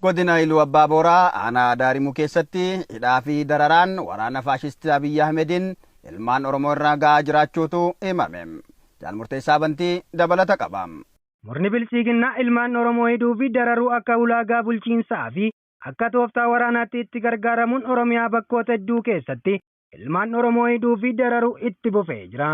Godina Iluu Abbaa Booraa aanaa Daarimuu keessatti hidhaa fi dararaan waraana faashistii Abiyyi Ahmediin ilmaan Oromoo irraa ga'aa jiraachuutu himame. Jaalmurteessaa Bantii dabalata qaba. Murni bilchiginaa ilmaan Oromoo hidhuu fi dararuu akka ulaagaa bulchiinsaa fi akka tooftaa waraanaatti itti gargaaramuun Oromiyaa bakkoota hedduu keessatti ilmaan Oromoo hidhuu fi dararuu itti fufee jira.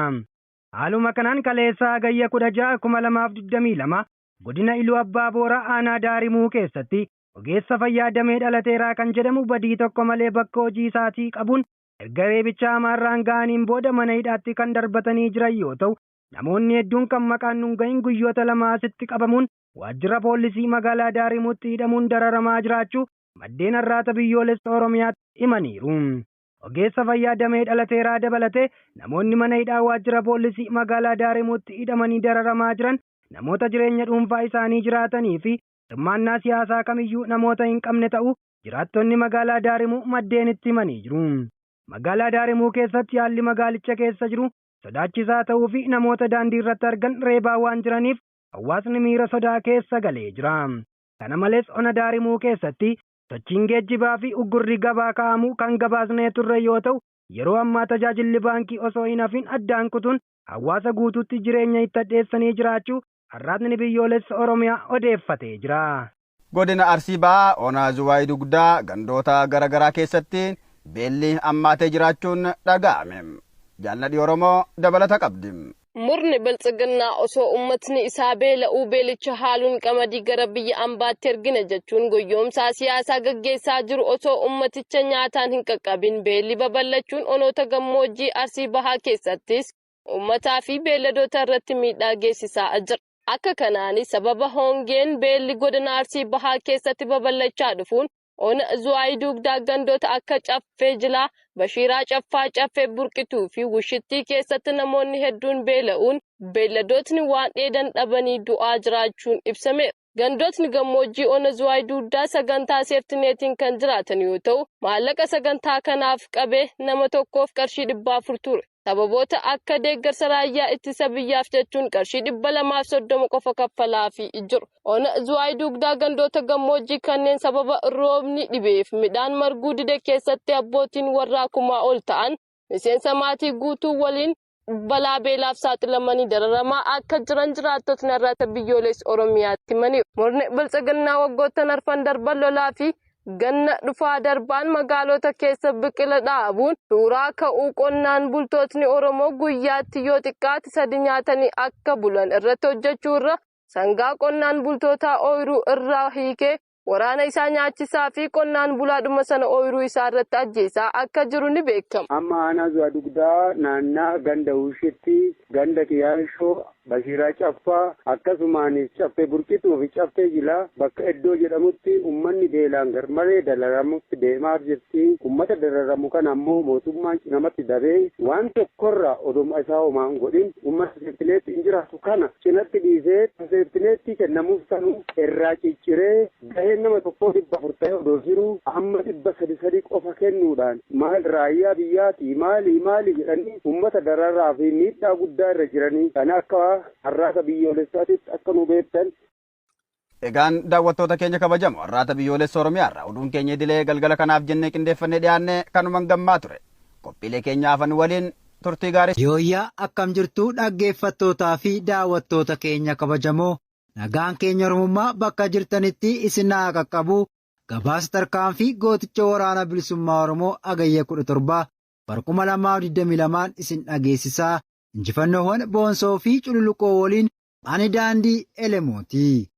Haaluma kanaan kaleessaa Hagayya 16 2022 godina Iluu Abbaa Booraa aanaa Daarimuu keessatti ogeessa fayyaa damee dhalateeraa kan jedhamu badii tokko malee bakka hojii isaatii qabuun erga reebicha hamaarraan ga'aniin booda mana hidhaatti kan darbatanii jiran yoo ta'u, namoonni hedduun kan maqaan nun gahin guyyoota lama asitti qabamuun waajjira poolisii magaalaa Daarimuutti hidhamuun dararamaa jiraachuu maddeen har'aata biyyoolessa Oromiyaatti himaniiru. Ogeessa fayyaa damee dhalateeraa dabalatee namoonni mana hidhaa waajjira poolisii magaalaa Daarimuutti hidhamanii dararamaa jiran namoota jireenya dhuunfaa isaanii jiraatanii fi hirmaannaa siyaasaa kamiyyuu namoota hin qabne ta'uu jiraattonni magaalaa Daarimuu maddeenitti himanii jiru. Magaalaa Daarimuu keessatti haalli magaalicha keessa jiru sodaachisaa ta'uu fi namoota daandii irratti argan reebaa waan jiraniif hawaasni miira sodaa keessa galee jira. Kana malees ona Daarimuu keessatti sochiin geejjibaa fi uggurri gabaa kaa'amuu kan gabaasnee turre yoo ta'u, yeroo ammaa tajaajilli baankii osoo hin hafin addaan kutuun hawaasa guutuutti jireenya itti hadheessanii jiraachuu har'aatni biyyoolessa Oromiyaa odeeffatee jira. Godina Arsii Bahaa Onaa Zuwaayii Dugdaa gandoota garaagaraa keessatti beelli ammaatee jiraachuun dhaga'ame. Jaalladhi Oromoo dabalata qabdi. Murni bilchiginaa osoo uummatni isaa beela'uu beelicha haaluun qamadii gara biyya ambaatti ergina jechuun guyyoomsaa siyaasaa gaggeessaa jiru osoo uummaticha nyaataan hin qaqqabin beelli babal'achuun onoota gammoojjii Arsii Bahaa keessattis uummataa fi beelladoota irratti miidhaa geessisaa jira. Akka kanaanis sababa hongeen beelli godina Arsii Bahaa keessatti babal'achaa dhufuun ona Zuwaayii Dugdaa gandoota akka Caffee Jilaa, Bashiiraa Caffaa, Caffee Burqituu fi Wushittii keessatti namoonni hedduun beela'uun beelladootni waan dheedan dhabanii du'aa jiraachuun ibsameera. Gandootni gammoojjii ona Zuwaayii Dugdaa sagantaa seeftineetiin kan jiraatan yoo ta'u, maallaqa sagantaa kanaaf qabee nama tokkoof qarshii 400 ture. Sababoota akka deeggarsa raayyaa ittisa biyyaaf jechuun qarshii 230 qofa kaffalaafii jiru. Ona Zuwaayii Dugdaa gandoota gammoojjii kanneen sababa roobni dhibeef midhaan marguu dide keessatti abbootiin warraa 1000 ol ta'an miseensa maatii guutuu waliin balaa beelaaf saaxilamanii dararamaa akka jiran jiraattotni har'aata biyyoolessa Oromiyaatti himaniiru. Murni bilchiginaa waggoottan arfan darban lolaa fi ganna dhufaa darbaan magaalota keessa biqila dhaabuun suuraa ka'uu qonnaan bultootni Oromoo guyyaatti yoo xiqqaate 3 nyaatanii akka bulan irratti hojjechuu irra sangaa qonnaan bultootaa ooyiruu irraa hiikee waraana isaa nyaachisaa fi qonnaan bulaadhuma sana ooyiruu isaa irratti ajjeesaa akka jiru ni beekama. Amma aanaa Zuwaayii Dugdaa naannaa ganda Wushitti, ganda Kiyaashoo, Bashiiraa Caffaa akkasumaanis Caffee Burqituu fi Caffee Jilaa bakka iddoo jedhamutti uummanni beelaan garmalee dararamutti deemaa jirti. Uummata dararamu kana ammoo mootummaan cinamatti dabee waan tokkorra oduma isaa homaa hin godhin uummata seeftineetti hin jiraatu kana cinatti dhiisee seeftineetti kennamuuf sanuu irraa cicciree gaheen nama tokkoo 400 ta'e odoo jiru amma 300 qofa kennuudhaan maal raayyaa biyyaati maali jedhanii uummata dararaa fi miidhaa guddaa irra jiranii kan akka har'aata biyyoolessaatitti akka nu beektan. Egaan daawwattoota keenya kabajamoo har'aata biyyoolessa Oromiyaarraa oduun keenya idilee galgala kanaaf jennee qindeeffannee dhiyaanne kanumaan gammaa ture. Qophiilee keenya hafan waliin turtii gaarii. Yooyyaa akkam jirtu dhaggeeffattootaa fi daawwattoota keenya kabajamoo nagaan keenya Oromummaa bakka jirtanitti isin haa qaqqabu. Gabaasa tarkaanfii gooticha waraana bilisummaa Oromoo Hagayya 17 bara 2022 isin dhageessisaa. Injifannoowwan boonsoo fi cululuqoo waliin ani daandii elemooti.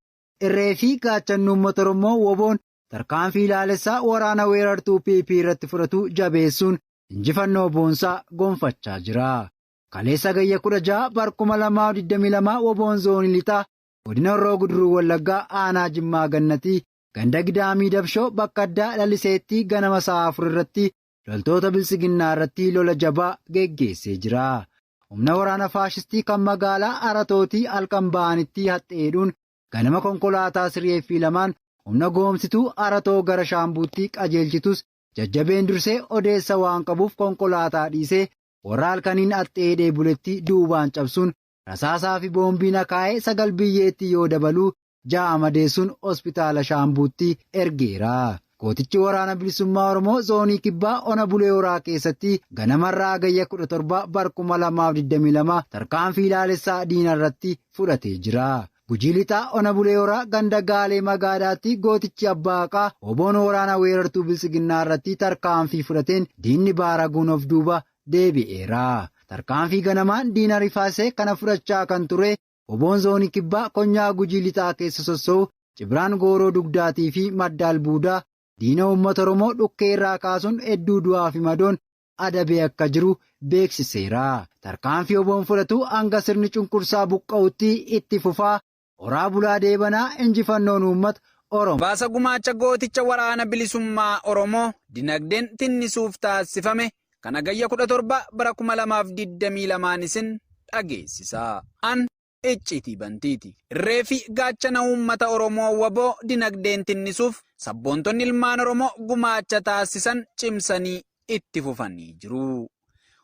Irree fi gaachanni uummata Oromoo woboon tarkaanfii ilaalessaa waraana weerartuu PP irratti fudhatu jabeessuun injifannoo boonsaa gonfachaa jira. Kaleessa Hagayya 16 bara 2022 woboon zoonii lixaa godina Horroo Guduruu Wallaggaa aanaa Jimmaa Gannatii ganda Gidaamii Dabshoo bakka addaa Laliseetti ganama sa'a 4 irratti loltoota bilchiginaa irratti lola jabaa geggeessee jira. Humna waraana faashistii kan magaalaa Aratootii halkan ba'anitti haxxeedhuun ganama konkolaataa siree fi lamaan humna goomsituu Aratoo gara Shaambuutti qajeelchitus jajjabeen dursee odeessa waan qabuuf konkolaataa dhiisee warra halkaniin haxxeedhee buletti duubaan cabsuun rasaasaa fi boombiin akaa'ee 9 biyyeetti yoo dabaluu 6 madeessuun hospitaala Shaambuutti ergeera. Gootichi waraana bilisummaa Oromoo zoonii kibbaa ona Bulee Horaa keessatti ganamarraa hagayya 17 bara 2022 tarkaanfii ilaalessaa diina irratti fudhatee jira. Gujii lixaa ona Bulee Horaa ganda Gaalee Magaadaatti gootichi abbaa haqaa oboon waraana weerartuu bilisiginnaa irratti tarkaanfii fudhateen diinni baaraguun of duuba deebi'eera. Tarkaanfii ganamaan diina rifaasee kana fudhachaa kan ture oboon zoonii kibbaa konyaa Gujii lixaa keessa sossoo'u Cibraan Gooroo Dugdaatii fi Maddaal Buudaa diina uummata Oromoo dhukkee irraa kaasuun hedduu du'aa fi madoon adabee akka jiru beeksiseera. Tarkaanfii oboon fudhatu hanga sirni cunqursaa buqqa'utti itti fufaa. Horaa bulaa deebanaa injifannoon uummata Oromoo. Baasa gumaacha gooticha waraana bilisummaa Oromoo dinagdeen tinnisuuf taasifame kan hagayya 17 bara 2022 isin dhageessisa. An icciitii bantiiti. Irree fi gaachana uummata Oromoo waboo dinagdeen tinnisuuf sabboontonni ilmaan Oromoo gumaacha taasisan cimsanii itti fufanii jiru.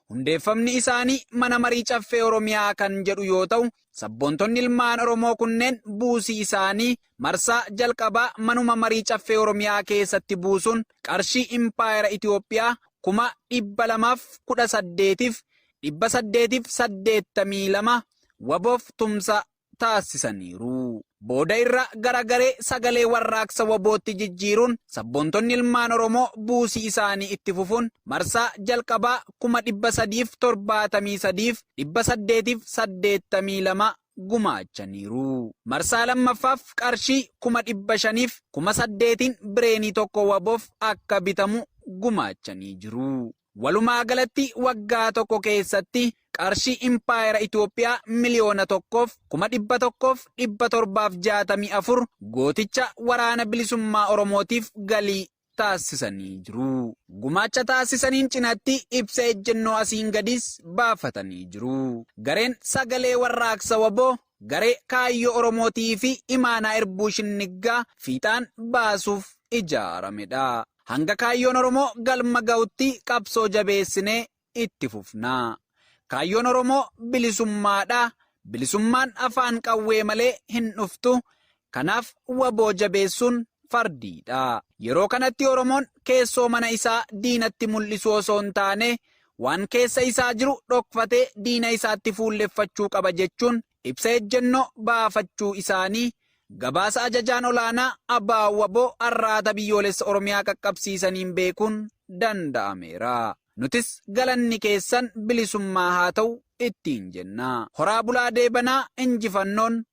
Hundeeffamni isaanii mana marii caffee Oromiyaa kan jedhu yoo ta'u, sabboontonni ilmaan Oromoo kunneen buusii isaanii marsaa jalqabaa manuma marii caffee Oromiyaa keessatti buusuun qarshii impaayera Itoophiyaa 218,882 waboof tumsa taasisaniiru. Booda irra garagaree sagalee warraaqsa wabootti jijjiiruun sabboontonni ilmaan Oromoo buusii isaanii itti fufuun marsaa jalqabaa 373,882 gumaachaniiru. Marsaa lammaffaaf qarshii 500,000 bireenii tokko waboof akka bitamu gumaachanii jiru. Walumaa galatti waggaa tokko keessatti qarshii impaayera Itoophiyaa miliyoona 1,100,764 gooticha waraana bilisummaa Oromootiif galii taasisanii jiru. Gumaacha taasisaniin cinatti ibsa ejjennoo asiin gadis baafatanii jiru. Gareen sagalee warraaqsa waboo garee kaayyoo Oromootii fi imaanaa irbuu shinniggaa fiixaan baasuuf ijaaramedha. Hanga kaayyoon Oromoo galma ga'utti qabsoo jabeessinee itti fufna. Kaayyoon Oromoo bilisummaadha. Bilisummaan afaan qawwee malee hin dhuftu. Kanaaf waboo jabeessuun fardiidha. Yeroo kanatti Oromoon keessoo mana isaa diinatti mul'isu osoo hin taane waan keessa isaa jiru dhokfatee diina isaatti fuulleffachuu qaba jechuun ibsa ejjennoo baafachuu isaanii gabaasa ajajaan olaanaa abbaa waboo arraata biyyoolessa Oromiyaa qaqqabsiisaniin beekuun danda'ameera. Nutis galanni keessan bilisummaa haa ta'u ittiin jenna. Horaa bulaa deebanaa injifannoon